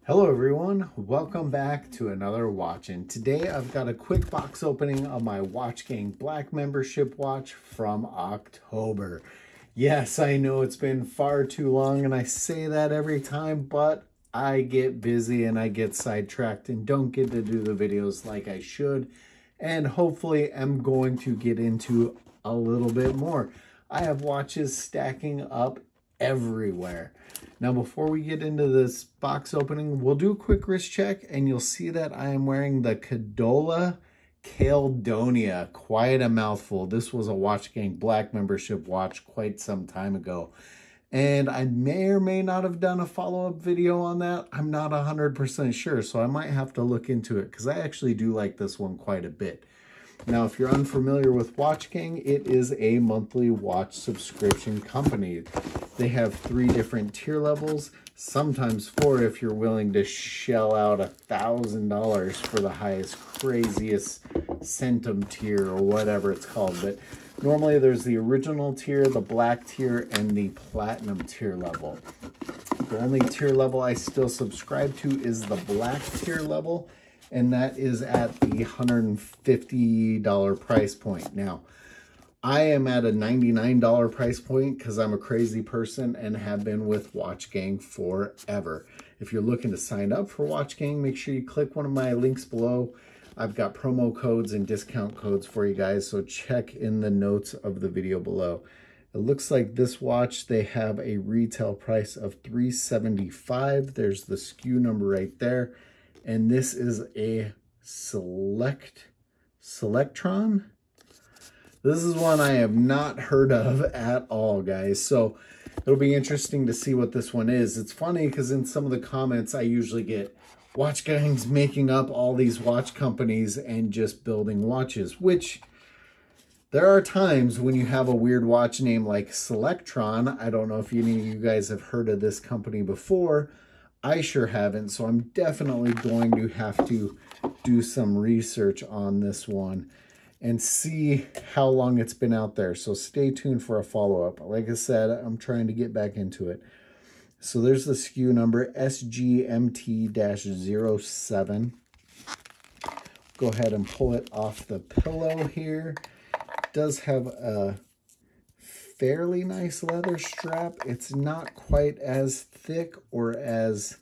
Hello everyone, welcome back to another Watchin. Today I've got a quick box opening of my watchgang black membership watch from October. Yes, I know it's been far too long and I say that every time, but I get busy and I get sidetracked and don't get to do the videos like I should, and hopefully I'm going to get into a little bit more. I have watches stacking up everywhere. Now, before we get into this box opening, we'll do a quick wrist check and you'll see that I am wearing the Cadola Caledonia. Quite a mouthful. This was a watchgang black membership watch quite some time ago. And I may or may not have done a follow-up video on that. I'm not 100% sure, so I might have to look into it because I actually do like this one quite a bit. Now, if you're unfamiliar with Watchgang, it is a monthly watch subscription company. They have 3 different tier levels, sometimes 4 if you're willing to shell out $1,000 for the highest, craziest centum tier or whatever it's called. But normally there's the original tier, the black tier, and the platinum tier level. The only tier level I still subscribe to is the black tier level, and that is at the $150 price point. Now, I am at a $99 price point because I'm a crazy person and have been with Watchgang forever. If you're looking to sign up for Watchgang, make sure you click one of my links below. I've got promo codes and discount codes for you guys, so check in the notes of the video below. It looks like this watch, they have a retail price of $375. There's the SKU number right there. And this is a selectron. This is one I have not heard of at all, guys. So it'll be interesting to see what this one is. It's funny because in some of the comments, I usually get watch gangs making up all these watch companies and just building watches, which there are times when you have a weird watch name like Selectron. I don't know if any of you guys have heard of this company before. I sure haven't, so I'm definitely going to have to do some research on this one and see how long it's been out there. So stay tuned for a follow-up. Like I said, I'm trying to get back into it. So there's the SKU number, SGMT-07. Go ahead and pull it off the pillow here. It does have a fairly nice leather strap. It's not quite as thick or as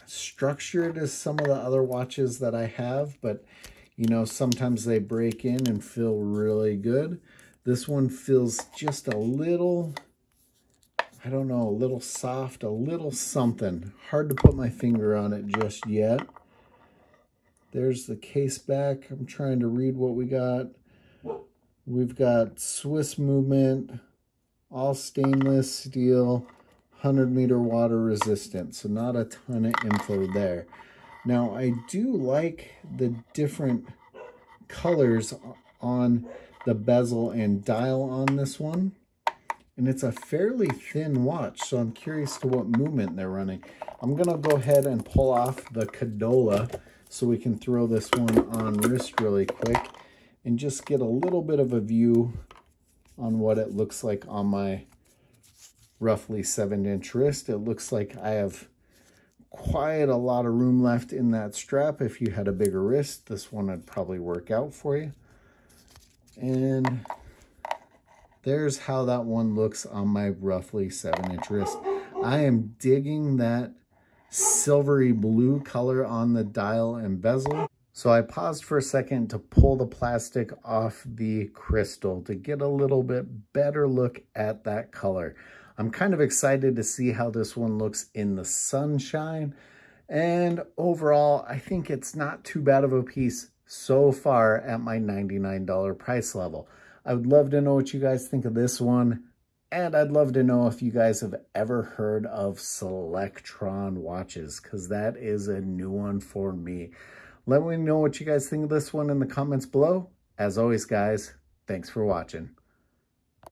structured as some of the other watches that I have, but you know, sometimes they break in and feel really good. This one feels just a little, I don't know, a little soft, a little something. Hard to put my finger on it just yet. There's the case back. I'm trying to read what we got. We've got Swiss movement, all stainless steel, 100-meter water resistant, so not a ton of info there. Now, I do like the different colors on the bezel and dial on this one, and it's a fairly thin watch, so I'm curious to what movement they're running. I'm going to go ahead and pull off the Cadola so we can throw this one on wrist really quick and just get a little bit of a view on what it looks like on my roughly 7-inch wrist. It looks like I have quite a lot of room left in that strap. If you had a bigger wrist, this one would probably work out for you. And there's how that one looks on my roughly 7-inch wrist. I am digging that silvery blue color on the dial and bezel. So I paused for a second to pull the plastic off the crystal to get a little bit better look at that color. I'm kind of excited to see how this one looks in the sunshine. And overall, I think it's not too bad of a piece so far at my $99 price level. I would love to know what you guys think of this one. And I'd love to know if you guys have ever heard of Selectron watches, because that is a new one for me. Let me know what you guys think of this one in the comments below. As always, guys, thanks for watching.